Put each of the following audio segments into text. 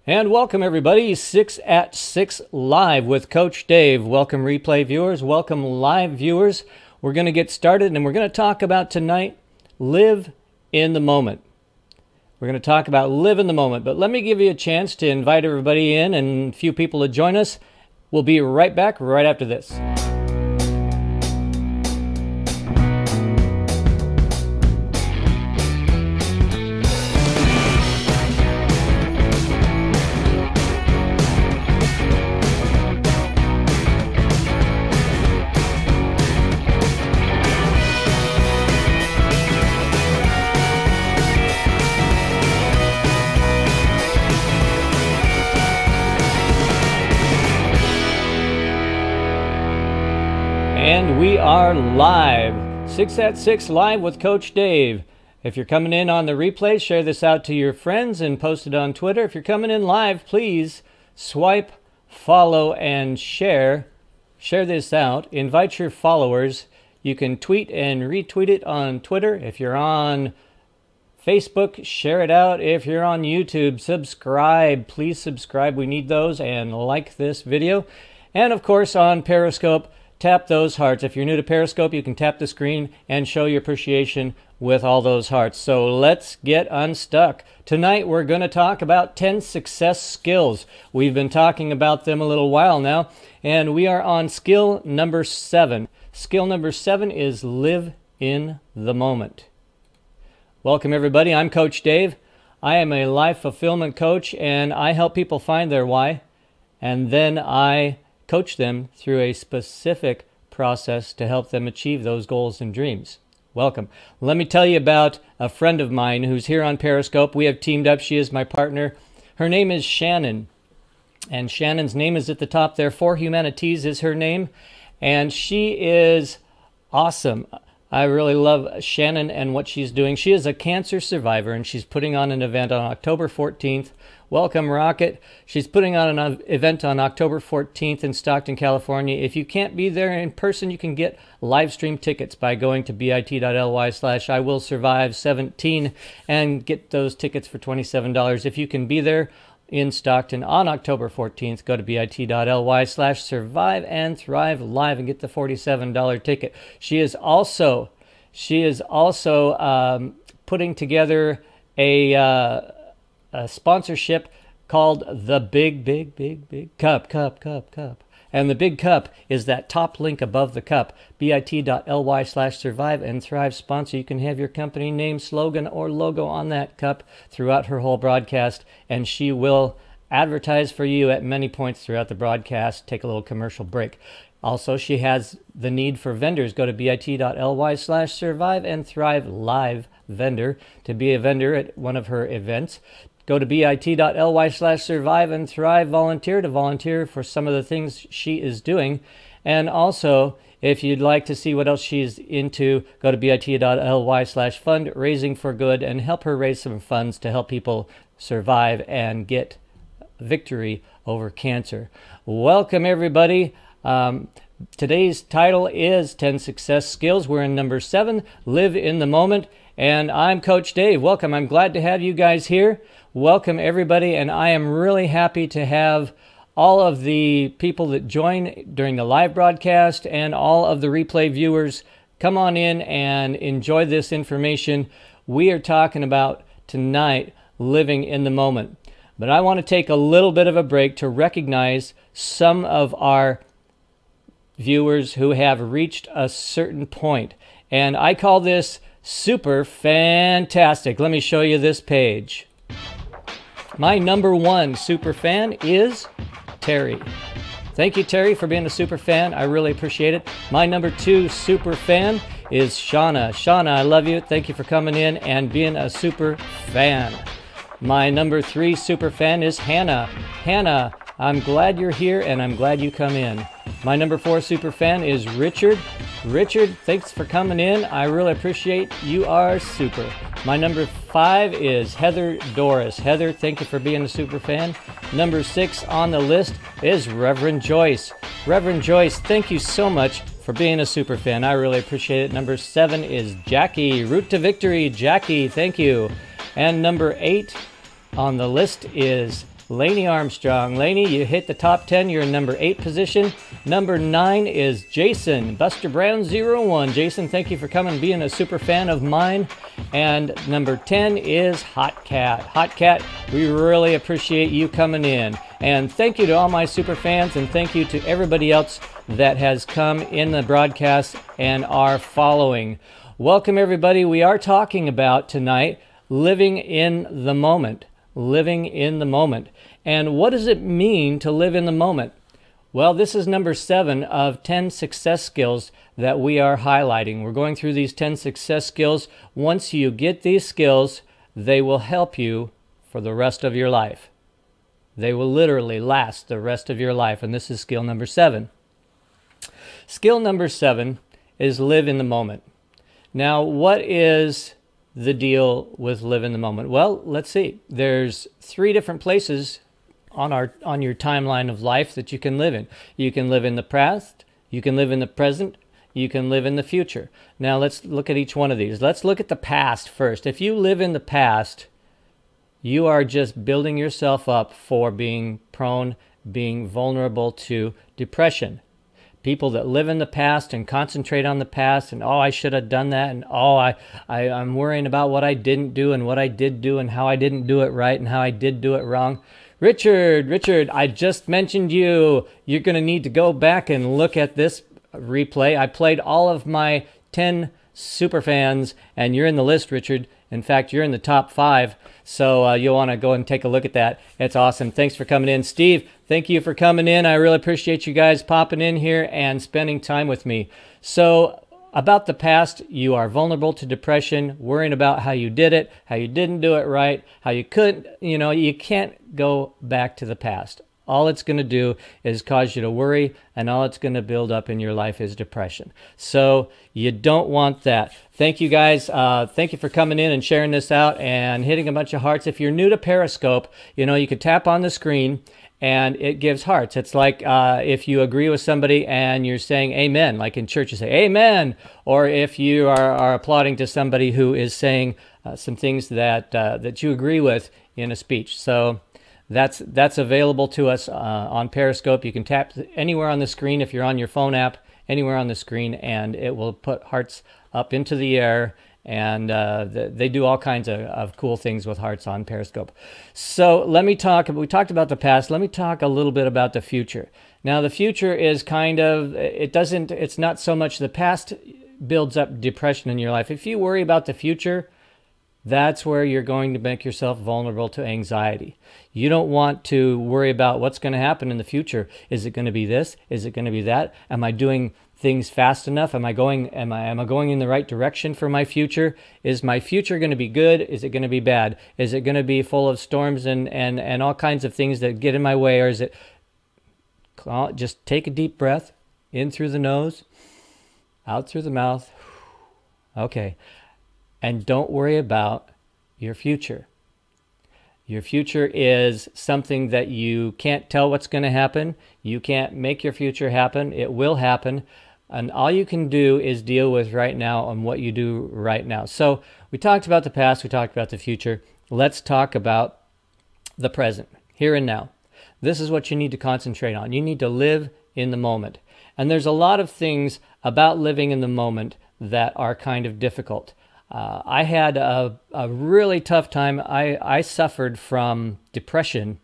And welcome everybody, 6 at 6 Live with Coach Dave. Welcome replay viewers, welcome live viewers. We're going to get started and we're going to talk about tonight, live in the moment. We're going to talk about live in the moment, but let me give you a chance to invite everybody in and a few people to join us. We'll be right back right after this. And we are live, 6 at 6 Live with Coach Dave. If you're coming in on the replay, share this out to your friends and post it on Twitter. If you're coming in live, please swipe, follow, and share. Share this out. Invite your followers. You can tweet and retweet it on Twitter. If you're on Facebook, share it out. If you're on YouTube, subscribe. Please subscribe. We need those. And like this video. And of course on Periscope, tap those hearts. If you're new to Periscope, you can tap the screen and show your appreciation with all those hearts. So let's get unstuck. Tonight we're going to talk about 10 success skills. We've been talking about them a little while now, and we are on skill number 7. Skill number 7 is live in the moment. Welcome everybody. I'm Coach Dave. I am a life fulfillment coach, and I help people find their why, and then I coach them through a specific process to help them achieve those goals and dreams. Welcome. Let me tell you about a friend of mine who's here on Periscope. We have teamed up. She is my partner. Her name is Shannon. And Shannon's name is at the top there. For Humanities is her name. And she is awesome. I really love Shannon and what she's doing. She is a cancer survivor, and she's putting on an event on October 14th. Welcome, Rocket. She's putting on an event on October 14th in Stockton, California. If you can't be there in person, you can get live stream tickets by going to bit.ly/IWillSurvive17 and get those tickets for $27. If you can be there in Stockton on October 14th, go to bit.ly/survive and thrive live and get the $47 ticket. She is also putting together a sponsorship called the Big Cup. And the Big Cup is that top link above the cup, bit.ly/survive and thrive sponsor. You can have your company name, slogan, or logo on that cup throughout her whole broadcast, and she will advertise for you at many points throughout the broadcast. Take a little commercial break. Also, she has the need for vendors. Go to bit.ly/survive and thrive live vendor to be a vendor at one of her events. Go to bit.ly/survive and thrive volunteer to volunteer for some of the things she is doing. And also, if you'd like to see what else she's into, go to bit.ly/fundraising for good and help her raise some funds to help people survive and get victory over cancer. Welcome, everybody. Today's title is 10 Success Skills. We're in number 7, Live in the Moment. And I'm Coach Dave. Welcome. I'm glad to have you guys here. Welcome, everybody. And I am really happy to have all of the people that join during the live broadcast and all of the replay viewers come on in and enjoy this information. We are talking about tonight living in the moment. But I want to take a little bit of a break to recognize some of our viewers who have reached a certain point. And I call this super fantastic. Let me show you this page. My number 1 super fan is Terry. Thank you, Terry, for being a super fan. I really appreciate it. My number 2 super fan is Shauna. Shauna, I love you. Thank you for coming in and being a super fan. My number 3 super fan is Hannah. Hannah, I'm glad you're here and I'm glad you come in. My number 4 super fan is Richard. Richard, thanks for coming in. I really appreciate you. Are super. My number 5 is Heather Doris. Heather, thank you for being a super fan. Number 6 on the list is Reverend Joyce. Reverend Joyce, thank you so much for being a super fan. I really appreciate it. Number 7 is Jackie. Route to Victory. Jackie, thank you. And number 8 on the list is Lainey Armstrong. Lainey, you hit the top 10. You're in number 8 position. Number 9 is Jason, Buster Brown 01. Jason, thank you for coming, being a super fan of mine. And number 10 is Hot Cat. Hot Cat, we really appreciate you coming in. And thank you to all my super fans, and thank you to everybody else that has come in the broadcast and are following. Welcome, everybody. We are talking about tonight living in the moment. Living in the moment. And what does it mean to live in the moment? Well, this is number 7 of 10 success skills that we are highlighting. We're going through these 10 success skills. Once you get these skills, they will help you for the rest of your life. They will literally last the rest of your life. And this is skill number 7. Skill number 7 is live in the moment. Now, what is the deal with live in the moment? Well, let's see. There's 3 different places on your timeline of life that you can live in. You can live in the past, you can live in the present, you can live in the future. Now let's look at each one of these. Let's look at the past first. If you live in the past, you are just building yourself up for being prone, being vulnerable to depression. People that live in the past and concentrate on the past and, oh, I should have done that, and oh, I'm worrying about what I didn't do and what I did do and how I didn't do it right and how I did do it wrong. Richard, I just mentioned you. You're going to need to go back and look at this replay. I played all of my 10 super fans, and you're in the list, Richard. In fact, you're in the top 5, so you'll want to go and take a look at that. It's awesome. Thanks for coming in. Steve, thank you for coming in. I really appreciate you guys popping in here and spending time with me. So, about the past, you are vulnerable to depression, worrying about how you did it, how you didn't do it right, how you couldn't, you can't go back to the past. All it's going to do is cause you to worry, and all it's going to build up in your life is depression. So you don't want that. Thank you guys. Thank you for coming in and sharing this out and hitting a bunch of hearts. If you're new to Periscope, you can tap on the screen and it gives hearts. It's like if you agree with somebody and you're saying amen, like in church you say amen, or if you are applauding to somebody who is saying some things that you agree with in a speech. So that's available to us on Periscope. You can tap anywhere on the screen if you're on your phone app, anywhere on the screen, and it will put hearts up into the air. And they do all kinds of cool things with hearts on Periscope. So we talked about the past. Let me talk a little bit about the future. Now, the future is it's not so much the past builds up depression in your life. If you worry about the future, that's where you're going to make yourself vulnerable to anxiety. You don't want to worry about what's going to happen in the future. Is it going to be this? Is it going to be that? Am I doing things fast enough? Am I going in the right direction for my future? Is my future going to be good? Is it going to be bad? Is it going to be full of storms and all kinds of things that get in my way? Or is it just take a deep breath in through the nose, out through the mouth? Okay. And don't worry about your future. Your future is something that you can't tell what's going to happen. You can't make your future happen. It will happen. And all you can do is deal with right now and what you do right now. So we talked about the past. We talked about the future. Let's talk about the present, here and now. This is what you need to concentrate on. You need to live in the moment. And there's a lot of things about living in the moment that are kind of difficult. I had a really tough time. I suffered from depression,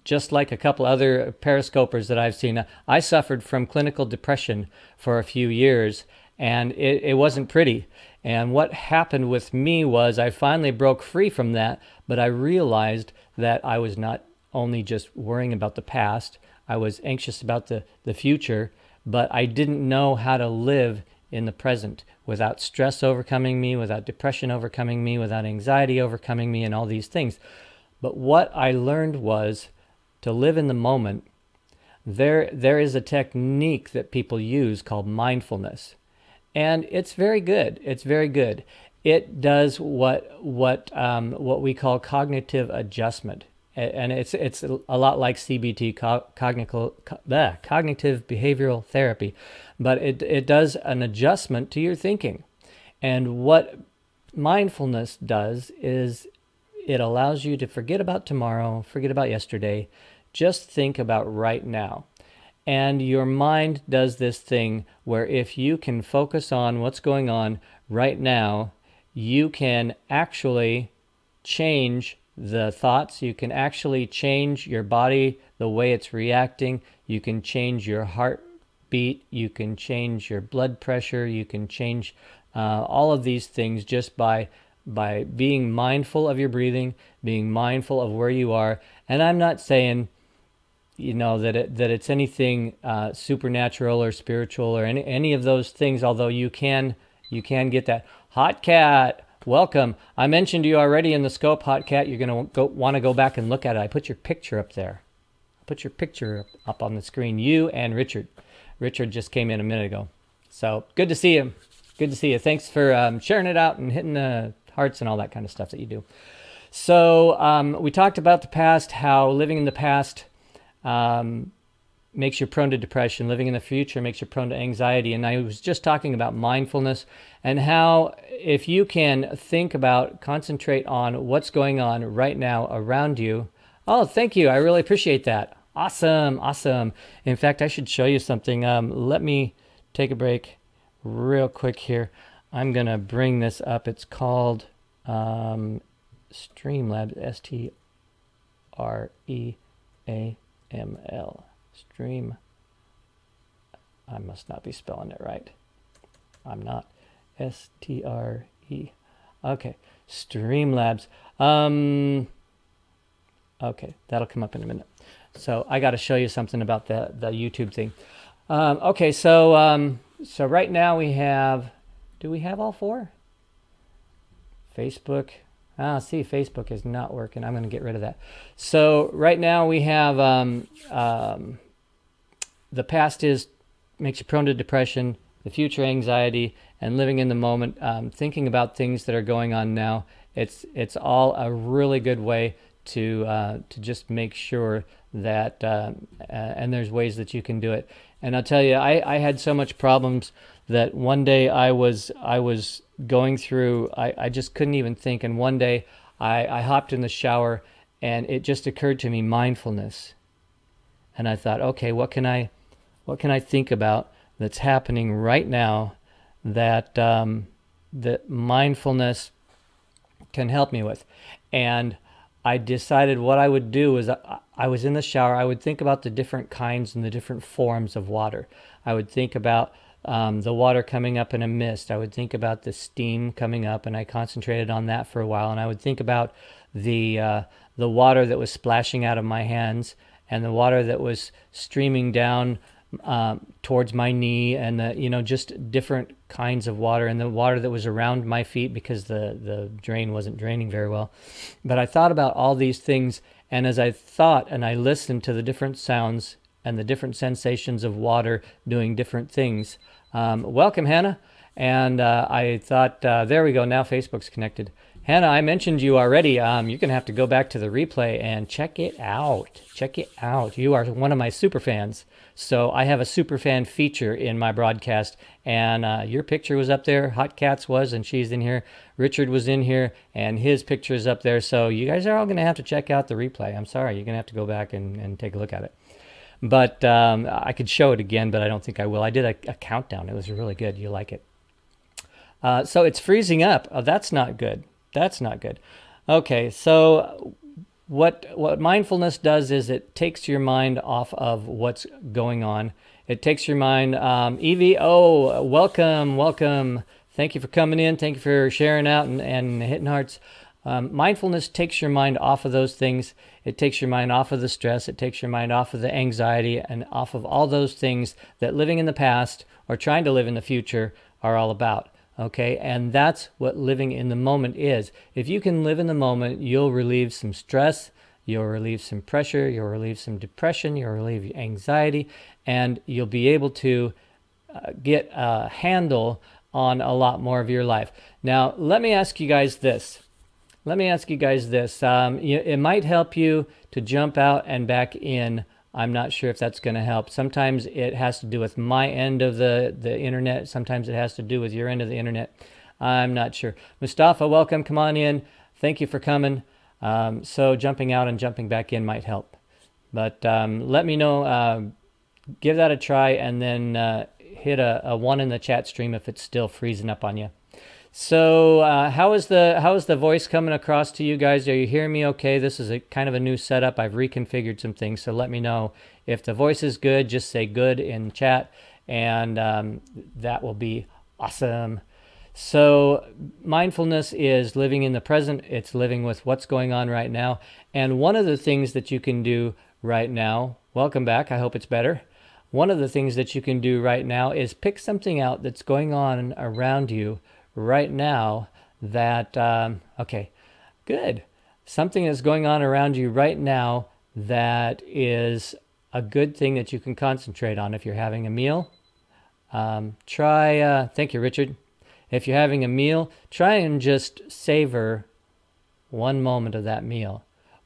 just like a couple other Periscopers that I've seen. I suffered from clinical depression for a few years, and it wasn't pretty. And what happened with me was I finally broke free from that, but I realized that I was not only just worrying about the past, I was anxious about the future, but I didn't know how to live in the present without stress overcoming me, without depression overcoming me, without anxiety overcoming me, and all these things. But what I learned was to live in the moment. There is a technique that people use called mindfulness, and it's very good. It's very good. It does what we call cognitive adjustment, and it's a lot like CBT, cognitive behavioral therapy. But it does an adjustment to your thinking. And what mindfulness does is it allows you to forget about tomorrow, forget about yesterday. Just think about right now. And your mind does this thing where if you can focus on what's going on right now, you can actually change the thoughts. You can actually change your body, the way it's reacting. You can change your heartbeat. You can change your blood pressure. You can change all of these things just by being mindful of your breathing, being mindful of where you are. And I'm not saying that it's anything supernatural or spiritual or any of those things, although you can get that. Hot Cat, welcome. I mentioned you already in the scope, Hot Cat. You're going to want to go back and look at it. I put your picture up there. Put your picture up on the screen. You and Richard. Richard just came in a minute ago. So good to see you. Good to see you. Thanks for sharing it out and hitting the hearts and all that kind of stuff that you do. So we talked about the past, how living in the past makes you prone to depression. Living in the future makes you prone to anxiety. And I was just talking about mindfulness and how if you can think about, concentrate on what's going on right now around you. Oh, thank you. I really appreciate that. Awesome. Awesome. In fact, I should show you something. Let me take a break real quick here. I'm going to bring this up. It's called Streamlabs, STREAML. Stream. I must not be spelling it right. I'm not. STRE. Okay. Streamlabs. Okay, that'll come up in a minute. So I got to show you something about the YouTube thing. Okay, so right now we have. Do we have all four? Facebook. See, Facebook is not working. I'm going to get rid of that. So right now we have the past makes you prone to depression, the future anxiety, and living in the moment, thinking about things that are going on now. It's all a really good way to just make sure that, and there's ways that you can do it. And I'll tell you, I had so much problems that one day I was going through, I just couldn't even think. And one day I hopped in the shower and it just occurred to me, mindfulness. And I thought, okay, what can I think about that's happening right now that that mindfulness can help me with? And I decided what I would do is I was in the shower. I would think about the different kinds and the different forms of water. I would think about the water coming up in a mist. I would think about the steam coming up, and I concentrated on that for a while. And I would think about the water that was splashing out of my hands and the water that was streaming down towards my knee, and just different kinds of water, and the water that was around my feet because the drain wasn't draining very well. But I thought about all these things, and as I thought and I listened to the different sounds and the different sensations of water doing different things. Welcome, Hannah. And I thought, there we go. Now Facebook's connected. Hannah, I mentioned you already. You're going to have to go back to the replay and check it out. Check it out. You are one of my super fans. So I have a super fan feature in my broadcast, and your picture was up there. Hot Cats was, and she's in here. Richard was in here, and his picture is up there. So you guys are all going to have to check out the replay. I'm sorry. You're going to have to go back and take a look at it. But I could show it again, but I don't think I will. I did a countdown. It was really good. You like it. So it's freezing up. Oh, that's not good. That's not good. Okay, so what mindfulness does is it takes your mind off of what's going on. It takes your mind, Evie, welcome. Thank you for coming in. Thank you for sharing out and hitting hearts. Mindfulness takes your mind off of those things. It takes your mind off of the stress. It takes your mind off of the anxiety and off of all those things that living in the past or trying to live in the future are all about. Okay, and that's what living in the moment is. If you can live in the moment, you'll relieve some stress, you'll relieve some pressure, you'll relieve some depression, you'll relieve anxiety, and you'll be able to get a handle on a lot more of your life. Now, let me ask you guys this. It might help you to jump out and back in. I'm not sure if that's going to help. Sometimes it has to do with my end of the internet. Sometimes it has to do with your end of the internet. I'm not sure. Mustafa, welcome. Come on in. Thank you for coming. So jumping out and jumping back in might help. But let me know, give that a try, and then hit a 1 in the chat stream if it's still freezing up on you. So how is the voice coming across to you guys? Are you hearing me okay? This is a kind of a new setup. I've reconfigured some things, so let me know. If the voice is good, just say good in chat, and that will be awesome. So mindfulness is living in the present. It's living with what's going on right now. And one of the things that you can do right now, welcome back, I hope it's better. One of the things that you can do right now is pick something out that's going on around you right now that, okay, good. Something that's going on around you right now that is a good thing that you can concentrate on. If you're having a meal, thank you, Richard. If you're having a meal, try and just savor one moment of that meal.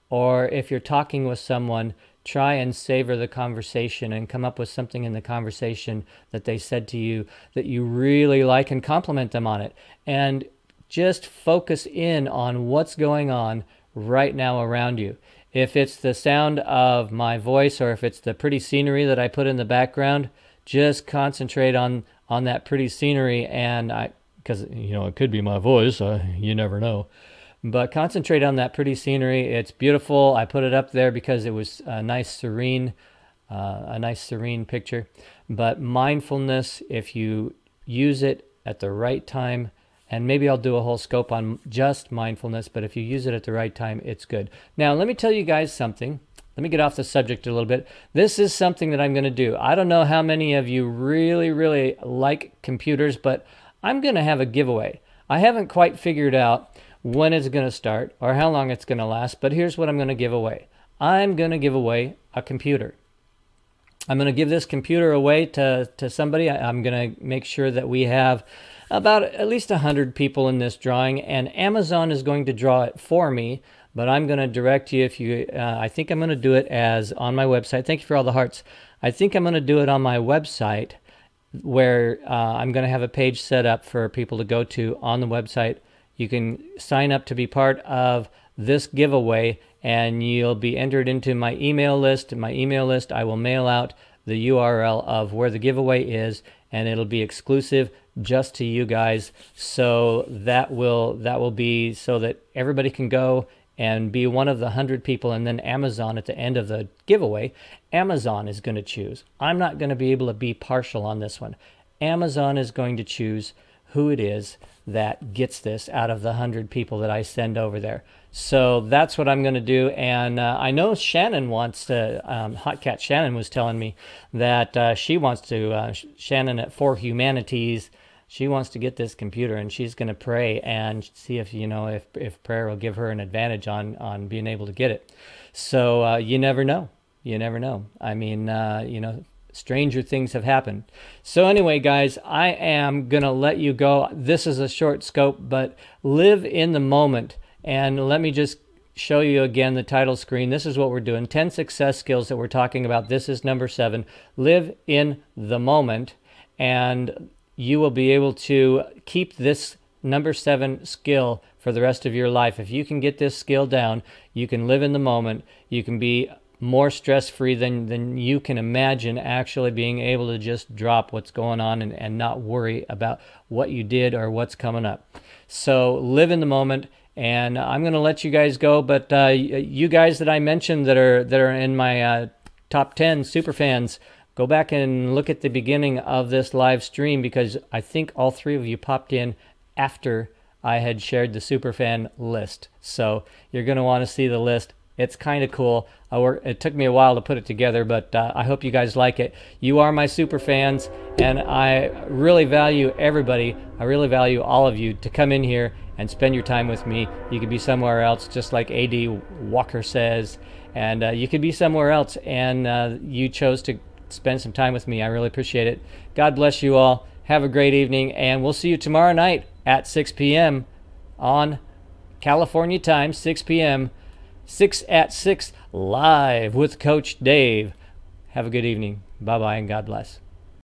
Or if you're talking with someone, try and savor the conversation and come up with something in the conversation that they said to you that you really like and compliment them on it. And just focus in on what's going on right now around you. If it's the sound of my voice or if it's the pretty scenery that I put in the background, just concentrate on that pretty scenery, and because it could be my voice, you never know. But concentrate on that pretty scenery. It's beautiful. I put it up there because it was a nice serene picture. But mindfulness, if you use it at the right time, and maybe I'll do a whole scope on just mindfulness, but if you use it at the right time, it's good. Now, let me tell you guys something. Let me get off the subject a little bit. This is something that I'm going to do. I don't know how many of you really, really like computers, but I'm going to have a giveaway. I haven't quite figured out when it's going to start or how long it's going to last, but here's what I'm going to give away. I'm going to give away a computer. I'm going to give this computer away to somebody. I'm going to make sure that we have about at least 100 people in this drawing, and Amazon is going to draw it for me, but I'm going to direct you. I think I'm going to do it as on my website. Thank you for all the hearts. I think I'm going to do it on my website, where I'm going to have a page set up for people to go to on the website. You can sign up to be part of this giveaway, and you'll be entered into my email list. In my email list, I will mail out the URL of where the giveaway is, and it'll be exclusive just to you guys. So that will be so that everybody can go and be one of the 100 people, and then Amazon at the end of the giveaway, Amazon is going to choose. I'm not going to be able to be partial on this one. Amazon is going to choose who it is that gets this out of the 100 people that I send over there. So that's what I'm going to do. And I know Shannon wants to, Hot Cat Shannon was telling me that she wants to, Shannon at For Humanities, she wants to get this computer, and she's going to pray and see if, if prayer will give her an advantage on being able to get it. So you never know. You never know. I mean, stranger things have happened. So anyway, guys, I am going to let you go. This is a short scope, but live in the moment. And let me just show you again the title screen. This is what we're doing. 10 success skills that we're talking about. This is number 7. Live in the moment. And you will be able to keep this number 7 skill for the rest of your life. If you can get this skill down, you can live in the moment. You can be more stress-free than you can imagine, actually being able to just drop what's going on and not worry about what you did or what's coming up. So live in the moment, and I'm going to let you guys go, but you guys that I mentioned that are in my top 10 super fans, go back and look at the beginning of this live stream, because I think all 3 of you popped in after I had shared the superfan list. So you're going to want to see the list. It's kind of cool. It took me a while to put it together, but I hope you guys like it. You are my super fans, and I really value everybody. I really value all of you to come in here and spend your time with me. You could be somewhere else, just like A.D. Walker says, and you could be somewhere else, and you chose to spend some time with me. I really appreciate it. God bless you all. Have a great evening, and we'll see you tomorrow night at 6 p.m. on California time, 6 p.m., 6 at 6 live with Coach Dave. Have a good evening. Bye-bye, and God bless.